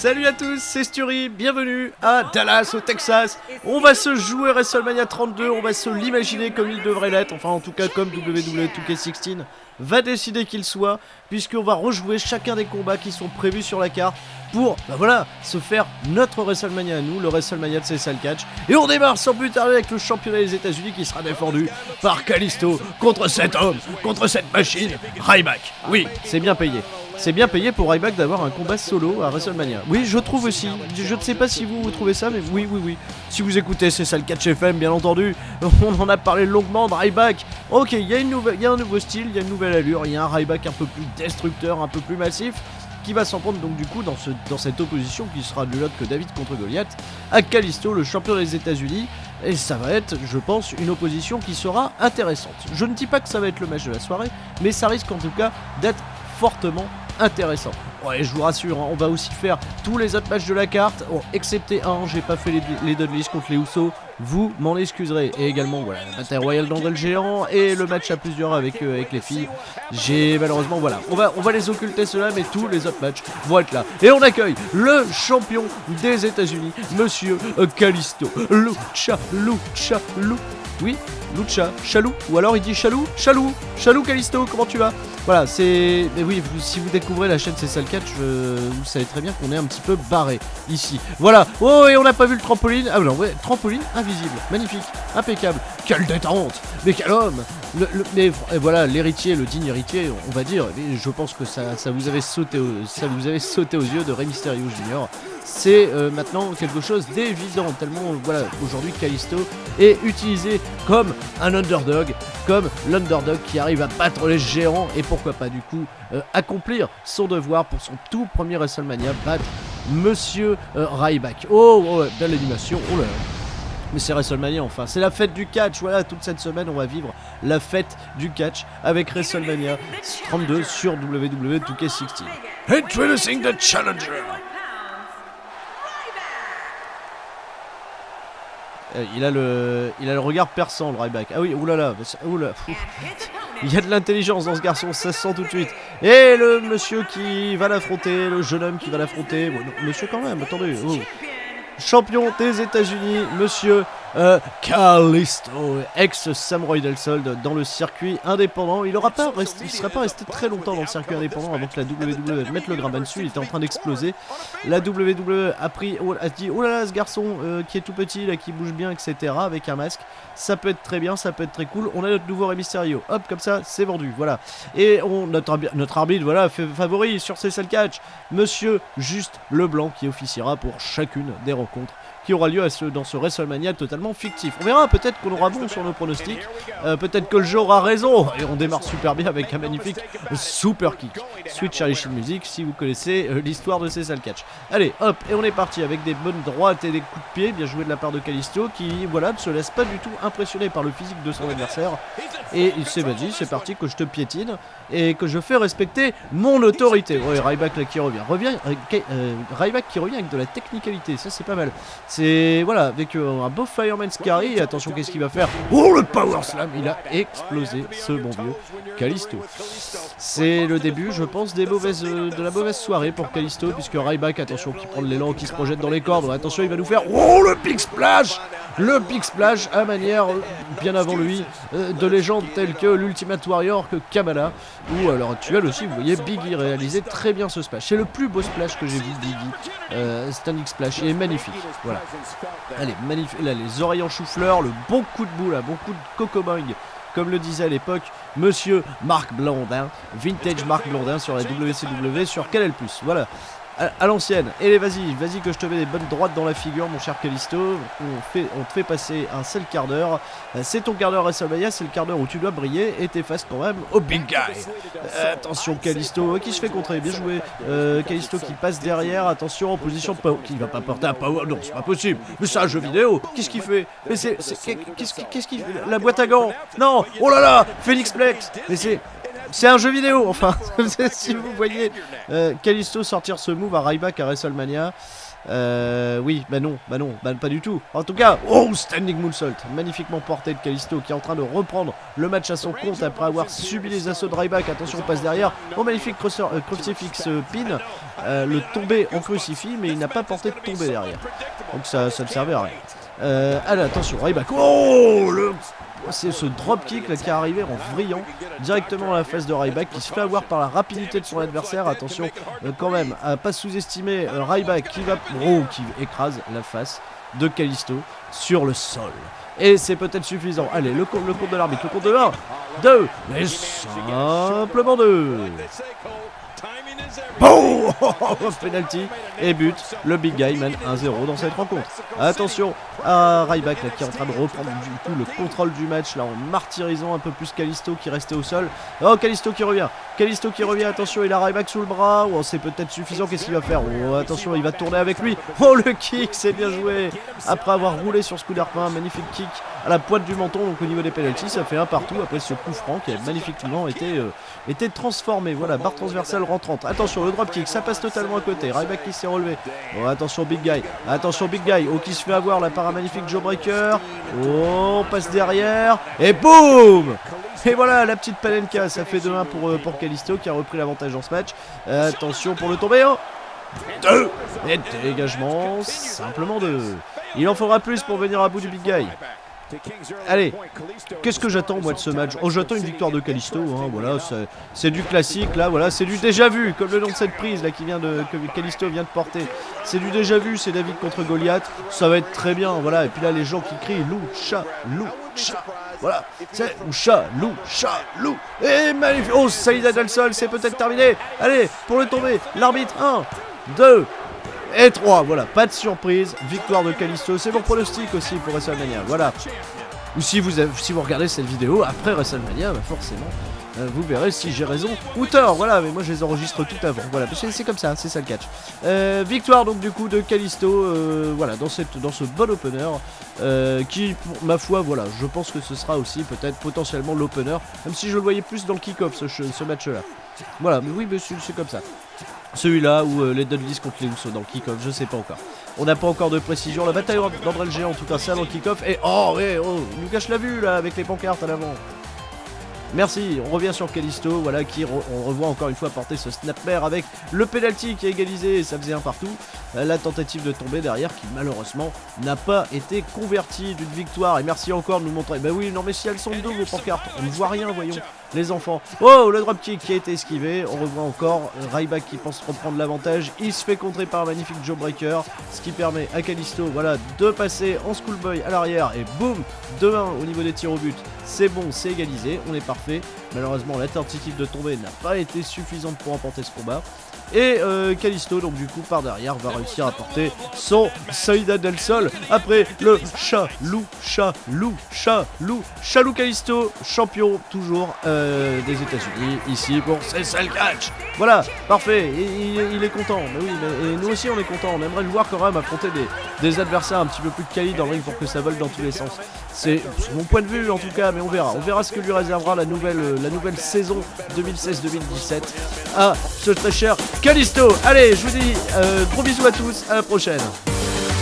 Salut à tous, c'est Sturi, bienvenue à Dallas au Texas. On va se jouer WrestleMania 32, on va se l'imaginer comme il devrait l'être, enfin en tout cas comme WWE 2K16 va décider qu'il soit, puisqu'on va rejouer chacun des combats qui sont prévus sur la carte pour, se faire notre WrestleMania à nous, le WrestleMania de CSL Catch. Et on démarre sans plus tarder avec le championnat des États-Unis qui sera défendu par Kalisto contre cet homme, contre cette machine, Ryback. Oui, c'est bien payé. C'est bien payé pour Ryback d'avoir un combat solo à WrestleMania. Oui, je trouve aussi. Je ne sais pas si vous trouvez ça, mais oui. Si vous écoutez CSL Catch FM, bien entendu, on en a parlé longuement de Ryback. Ok, il y a un nouveau style, il y a une nouvelle allure, il y a un Ryback un peu plus destructeur, un peu plus massif, qui va s'en prendre donc du coup dans cette opposition qui sera nulle autre que David contre Goliath, à Kalisto, le champion des États-Unis. Et ça va être, je pense, une opposition qui sera intéressante. Je ne dis pas que ça va être le match de la soirée, mais ça risque en tout cas d'être fortement intéressant. Ouais, je vous rassure, on va aussi faire tous les autres matchs de la carte, excepté un, j'ai pas fait les Dudleys contre les Usos, vous m'en excuserez. Et également, voilà, la bataille royale d'André le géant et le match à plusieurs avec les filles. J'ai malheureusement, voilà, on va les occulter cela, mais tous les autres matchs vont être là. Et on accueille le champion des États-Unis, Monsieur Kalisto. Lucha. Oui, Lucha, Chalou, ou alors il dit Chalou Kalisto, comment tu vas? Voilà, c'est... Mais oui, si vous découvrez la chaîne CSL Catch, vous savez très bien qu'on est un petit peu barré ici. Voilà, oh, et on n'a pas vu le trampoline. Ah non, ouais, trampoline invisible, magnifique, impeccable, quelle détente, mais quel homme. Mais voilà, l'héritier, le digne héritier, on va dire, je pense que ça vous avait sauté aux yeux de Rey Mysterio Jr. C'est maintenant quelque chose d'évident, tellement voilà, aujourd'hui Kalisto est utilisé comme un underdog, comme l'underdog qui arrive à battre les géants et pourquoi pas du coup accomplir son devoir pour son tout premier WrestleMania, battre Monsieur Ryback. Oh, belle animation, oh là là. Mais c'est WrestleMania enfin, c'est la fête du catch, voilà, toute cette semaine on va vivre la fête du catch avec WrestleMania 32 sur WWE 2K16. Introducing the challenger. Il a le regard perçant, le Ryback. Ah oui, oulala, il y a de l'intelligence dans ce garçon, ça se sent tout de suite. Et le monsieur qui va l'affronter, le jeune homme qui va l'affronter, bon, non, monsieur quand même, attendez. Oh. Champion des États-Unis, Monsieur Kalisto, ex-Samurai del Sol dans le circuit indépendant. Il ne serait pas resté très longtemps dans le circuit indépendant avant que la WWE mette le grain dessus. Il était en train d'exploser. La WWE a dit oh là là, ce garçon qui est tout petit, là, qui bouge bien, etc. avec un masque. Ça peut être très bien, ça peut être très cool. On a notre nouveau Rey Mysterio. Hop, comme ça, c'est vendu. Voilà. Et notre arbitre, voilà, fait favori sur CSL Catch, Monsieur Juste Leblanc, qui officiera pour chacune des rencontres qui aura lieu dans ce WrestleMania totalement fictif. On verra, peut-être qu'on aura bon sur nos pronostics, peut-être que le jeu aura raison, et on démarre super bien avec un magnifique super kick. Sweet Charlie Sheen Music, si vous connaissez l'histoire de CSL Catch. Allez, hop, et on est parti avec des bonnes droites et des coups de pied, bien joué de la part de Kalisto, qui, voilà, ne se laisse pas du tout impressionner par le physique de son adversaire. Et vas-y, c'est parti, que je te piétine, et que je fais respecter mon autorité. Ouais, Ryback là qui revient. Ryback qui revient avec de la technicalité, ça c'est pas mal. C'est, voilà, avec un beau Fireman's Carry, attention, qu'est-ce qu'il va faire? Oh, le Power Slam, il a explosé, ce bon vieux Kalisto. C'est le début, je pense, de la mauvaise soirée pour Kalisto, puisque Ryback, attention, qui prend de l'élan, qui se projette dans les cordes, attention, il va nous faire, oh, le Big Splash! Le Big Splash à manière, bien avant lui, de légendes telles que l'Ultimate Warrior, que Kamala, ou à l'heure actuelle aussi, vous voyez, Biggie réalisait très bien ce splash. C'est le plus beau splash que j'ai vu, Biggie. Standing Splash, il est magnifique. Voilà. Allez, magnifique. Là, les oreilles en chou-fleur, le bon coup de boule, bon coup de coco-boing, comme le disait à l'époque Monsieur Marc Blondin, Vintage Marc Blondin sur la WCW, sur Canal+. Voilà. À l'ancienne. Et vas-y que je te mets des bonnes droites dans la figure, mon cher Kalisto. On te fait passer un seul quart d'heure. C'est ton quart d'heure WrestleMania, c'est le quart d'heure où tu dois briller et t'es face quand même au big guy. Attention Kalisto, qui se fait contrer, bien joué. Kalisto qui passe derrière, attention en position de power. Qui va pas porter un power, non c'est pas possible. Mais c'est un jeu vidéo, qu'est-ce qu'il fait? Mais qu'est-ce qu'il fait? La boîte à gants. Non, oh là là, Phoenix Plex. Mais c'est... C'est un jeu vidéo, enfin. Si vous voyez Kalisto sortir ce move à Ryback à WrestleMania. Oui, bah non, pas du tout. En tout cas, oh, standing moonsault, magnifiquement porté de Kalisto qui est en train de reprendre le match à son compte après avoir subi les assauts de Ryback. Attention, on passe derrière. Oh, magnifique crucifix pin. Le tombé en crucifix, mais il n'a pas porté de tomber derrière. Donc ça ne servait à rien. Allez, attention, Ryback. Oh, c'est ce dropkick là qui est arrivé en vrillant directement à la face de Ryback qui se fait avoir par la rapidité de son adversaire. Attention quand même à pas sous-estimer Ryback qui écrase la face de Kalisto sur le sol. Et c'est peut-être suffisant. Allez, le compte de l'arbitre, le compte de 1, 2, mais simplement 2. Boum. Penalty et but. Le big guy mène 1-0 dans cette rencontre. Attention à Ryback là, qui est en train de reprendre du coup le contrôle du match là en martyrisant un peu plus Kalisto qui restait au sol. Oh, Kalisto qui revient. Attention, il a Ryback sous le bras. Oh, c'est peut-être suffisant. Qu'est-ce qu'il va faire? Oh, attention, il va tourner avec lui. Oh, le kick, c'est bien joué. Après avoir roulé sur ce coup d'arpin, magnifique kick à la pointe du menton. Donc au niveau des penalties, ça fait un partout après ce coup franc qui a magnifiquement été transformé. Voilà, barre transversale rentrante. Attention, le dropkick, ça passe totalement à côté. Ryback qui s'est relevé. Oh, attention, big guy. Oh, qui se fait avoir là par un magnifique jawbreaker. Oh, on passe derrière. Et boum. Et voilà, la petite Panenka, ça fait 2-1 pour Kalisto qui a repris l'avantage dans ce match. Attention pour le tomber. 2. Et dégagement, simplement 2. Il en faudra plus pour venir à bout du big guy. Allez, qu'est-ce que j'attends moi de ce match? Oh, j'attends une victoire de Kalisto, hein, voilà, c'est du classique là, voilà, c'est du déjà vu, comme le nom de cette prise là que Kalisto vient de porter. C'est du déjà vu, c'est David contre Goliath, ça va être très bien, voilà, et puis là les gens qui crient Lucha, voilà, c'est Lucha, et magnifique, oh, Saïda Del Sol, c'est peut-être terminé, allez, pour le tomber, l'arbitre, 1, 2, et 3, voilà, pas de surprise, victoire de Kalisto, c'est mon pronostic aussi pour WrestleMania, voilà. Ou si vous regardez cette vidéo après WrestleMania, bah forcément, vous verrez si j'ai raison ou tort, voilà, mais moi je les enregistre tout avant, voilà, parce que c'est comme ça, c'est ça le catch. Victoire donc du coup de Kalisto, voilà, dans ce bon opener, qui, pour ma foi, voilà, je pense que ce sera aussi peut-être potentiellement l'opener, même si je le voyais plus dans le kick-off ce match-là. Voilà, mais oui, mais c'est comme ça. Celui-là ou les Dudleys contre les Usos dans le kick-off, je sais pas encore. On n'a pas encore de précision. La bataille d'André le Géant, en tout cas, ça dans le kick-off. Et oh, ouais, oh, Lucas l'a vu là avec les pancartes à l'avant. Merci, on revient sur Kalisto, voilà, on revoit encore une fois porter ce snapmare avec le penalty qui a égalisé, ça faisait un partout. La tentative de tomber derrière qui malheureusement n'a pas été convertie d'une victoire. Et merci encore de nous montrer. Bah oui, non mais si elles sont deux vos pancartes, on ne voit rien, voyons, les enfants. Oh, le dropkick qui a été esquivé, on revoit encore Ryback qui pense reprendre l'avantage. Il se fait contrer par un magnifique jawbreaker, ce qui permet à Kalisto, voilà, de passer en schoolboy à l'arrière et boum, 2-1 au niveau des tirs au but. C'est bon, c'est égalisé, on est parfait. Malheureusement, la tentative de tomber n'a pas été suffisante pour remporter ce combat. Et Kalisto, donc du coup, par derrière, va réussir à porter son Saïda Del Sol. Après le Chalou Kalisto, champion toujours des États-Unis, ici pour CSL Catch. Voilà, parfait, il est content. Mais oui, et nous aussi on est content. On aimerait le voir quand même affronter des adversaires un petit peu plus quali dans le ring pour que ça vole dans tous les sens. C'est mon point de vue en tout cas, mais on verra. On verra ce que lui réservera la nouvelle saison 2016-2017 à ce très cher Kalisto. Allez, je vous dis gros bisous à tous, à la prochaine.